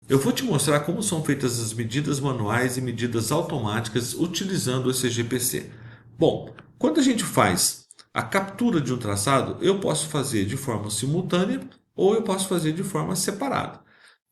Eu vou te mostrar como são feitas as medidas manuais e medidas automáticas utilizando o CGPC. Bom, quando a gente faz a captura de um traçado, eu posso fazer de forma simultânea ou eu posso fazer de forma separada.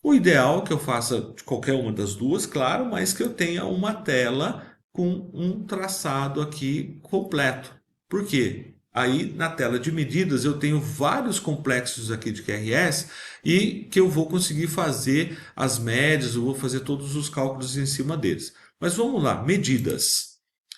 O ideal é que eu faça de qualquer uma das duas, claro, mas que eu tenha uma tela com um traçado aqui completo. Por quê? Aí na tela de medidas eu tenho vários complexos aqui de QRS e que eu vou conseguir fazer as médias, eu vou fazer todos os cálculos em cima deles. Mas vamos lá, medidas.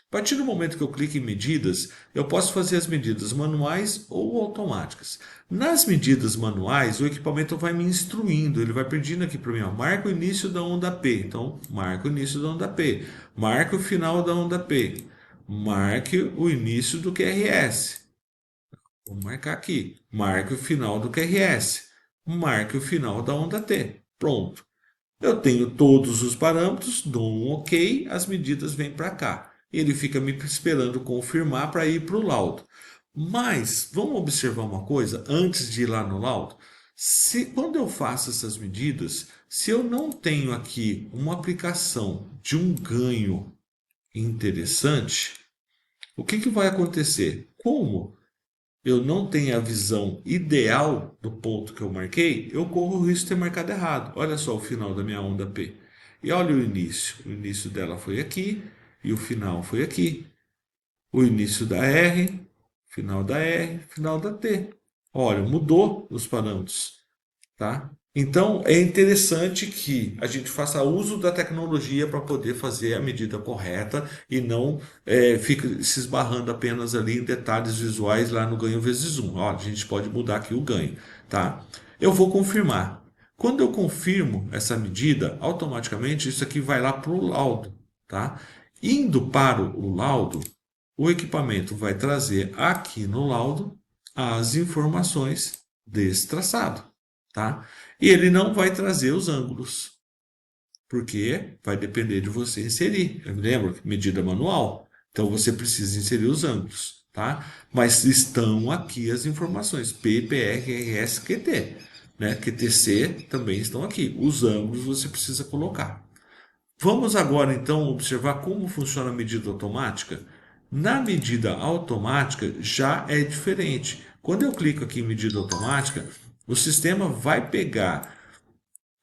A partir do momento que eu clico em medidas, eu posso fazer as medidas manuais ou automáticas. Nas medidas manuais, o equipamento vai me instruindo, ele vai pedindo aqui para mim, ó, marca o início da onda P. Então, marca o início da onda P. Marca o final da onda P. Marque o início do QRS. Vou marcar aqui. Marque o final do QRS. Marque o final da onda T. Pronto. Eu tenho todos os parâmetros, dou um OK, as medidas vêm para cá. Ele fica me esperando confirmar para ir para o laudo. Mas vamos observar uma coisa antes de ir lá no laudo. Se quando eu faço essas medidas, se eu não tenho aqui uma aplicação de um ganho interessante, o que vai acontecer? Como eu não tenho a visão ideal do ponto que eu marquei, eu corro o risco de ter marcado errado. Olha só o final da minha onda P. E olha o início. O início dela foi aqui e o final foi aqui. O início da R, final da T. Olha, mudou os parâmetros, tá? Então é interessante que a gente faça uso da tecnologia para poder fazer a medida correta e não fique se esbarrando apenas ali em detalhes visuais lá no ganho vezes um. Ó, a gente pode mudar aqui o ganho, tá? Eu vou confirmar. Quando eu confirmo essa medida, automaticamente isso aqui vai lá para o laudo, tá? Indo para o laudo, o equipamento vai trazer aqui no laudo as informações desse traçado, tá? E ele não vai trazer os ângulos, porque vai depender de você inserir. Lembra? Medida manual. Então você precisa inserir os ângulos, tá? Mas estão aqui as informações P, PR, RS, QT, né? QTC também estão aqui. Os ângulos você precisa colocar. Vamos agora então observar como funciona a medida automática. Na medida automática já é diferente. Quando eu clico aqui em medida automática, o sistema vai pegar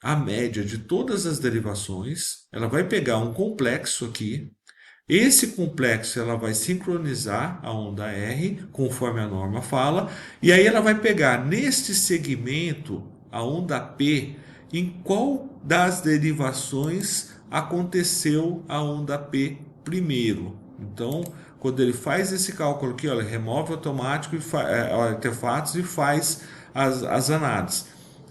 a média de todas as derivações, ela vai pegar um complexo aqui. Esse complexo ela vai sincronizar a onda R, conforme a norma fala, e aí ela vai pegar neste segmento a onda P, em qual das derivações aconteceu a onda P primeiro. Então, quando ele faz esse cálculo aqui, olha, remove automático e artefatos e faz as análises.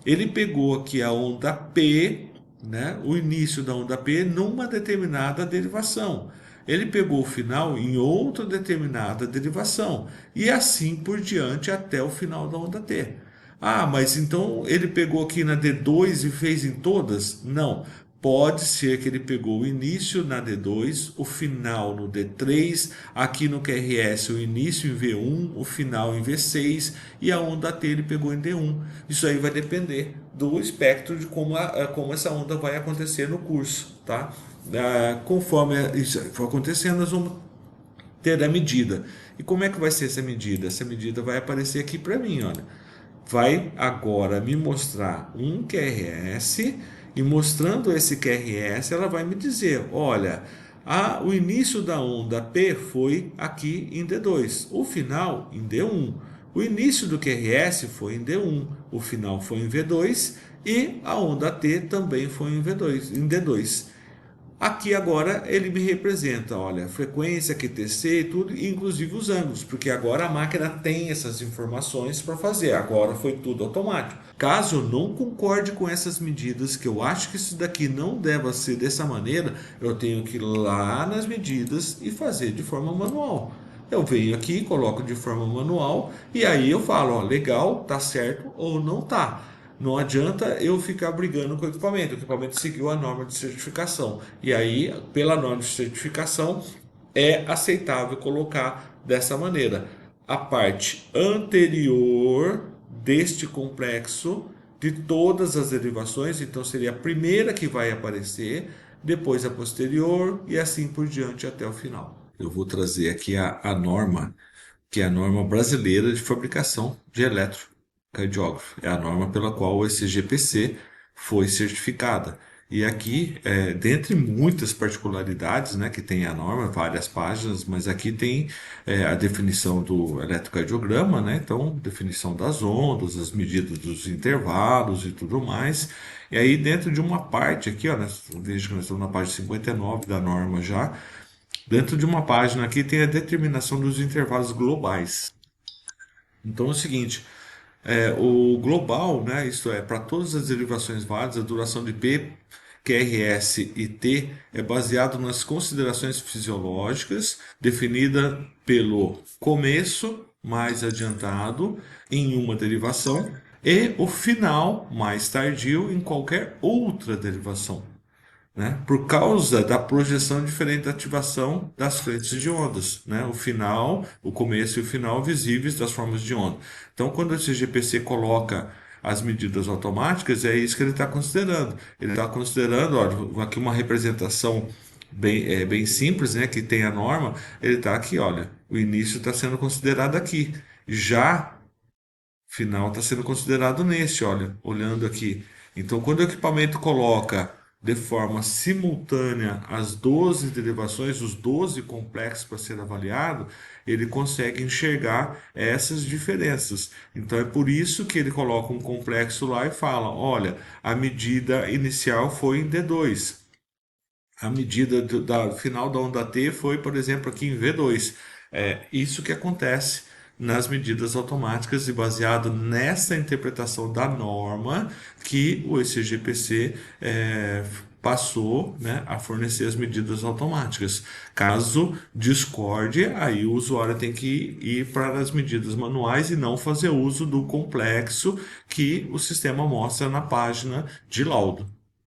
Ele pegou aqui a onda P, né, o início da onda P numa determinada derivação. Ele pegou o final em outra determinada derivação e assim por diante até o final da onda T. Ah, mas então ele pegou aqui na D2 e fez em todas? Não. Pode ser que ele pegou o início na D2, o final no D3, aqui no QRS o início em V1, o final em V6 e a onda T ele pegou em D1. Isso aí vai depender do espectro de como essa onda vai acontecer no curso, tá? Conforme isso for acontecendo, nós vamos ter a medida. E como é que vai ser essa medida? Essa medida vai aparecer aqui para mim, olha. Vai agora me mostrar um QRS e mostrando esse QRS, ela vai me dizer, olha, o início da onda P foi aqui em D2, o final em D1. O início do QRS foi em D1, o final foi em V2 e a onda T também foi em V2, em D2. Aqui agora ele me representa, olha, frequência, QTC e tudo, inclusive os ângulos, porque agora a máquina tem essas informações para fazer. Agora foi tudo automático. Caso eu não concorde com essas medidas, que eu acho que isso daqui não deva ser dessa maneira, eu tenho que ir lá nas medidas e fazer de forma manual. Eu venho aqui, coloco de forma manual e aí eu falo, ó, legal, tá certo ou não tá. Não adianta eu ficar brigando com o equipamento seguiu a norma de certificação. E aí, pela norma de certificação, é aceitável colocar dessa maneira. A parte anterior deste complexo de todas as derivações, então seria a primeira que vai aparecer, depois a posterior e assim por diante até o final. Eu vou trazer aqui a norma, que é a norma brasileira de fabricação de eletrocardiógrafo. É a norma pela qual esse GPC foi certificada. E aqui, dentre muitas particularidades, né, que tem a norma, várias páginas, mas aqui tem a definição do eletrocardiograma, né, então definição das ondas, as medidas dos intervalos e tudo mais. E aí dentro de uma parte aqui, ó, veja que nós estamos na página 59 da norma já, dentro de uma página aqui tem a determinação dos intervalos globais. Então é o seguinte, o global, né, isto é, para todas as derivações válidas, a duração de P, QRS e T é baseado nas considerações fisiológicas definida pelo começo mais adiantado em uma derivação e o final mais tardio em qualquer outra derivação, né? Por causa da projeção diferente da ativação das frentes de ondas, né? O final, o começo e o final visíveis das formas de onda. Então, quando esse GPC coloca as medidas automáticas, é isso que ele está considerando. Ele está considerando, olha, aqui uma representação bem simples, né? Que tem a norma. Ele está aqui, olha, o início está sendo considerado aqui. Já final está sendo considerado nesse, olha, olhando aqui. Então, quando o equipamento coloca de forma simultânea as 12 derivações, os 12 complexos para ser avaliado, ele consegue enxergar essas diferenças. Então, é por isso que ele coloca um complexo lá e fala: olha, a medida inicial foi em D2. A medida da final da onda T foi, por exemplo, aqui em V2. É isso que acontece nas medidas automáticas e baseado nessa interpretação da norma que o ECGPC passou, né, a fornecer as medidas automáticas. Caso discorde, aí o usuário tem que ir para as medidas manuais e não fazer uso do complexo que o sistema mostra na página de laudo.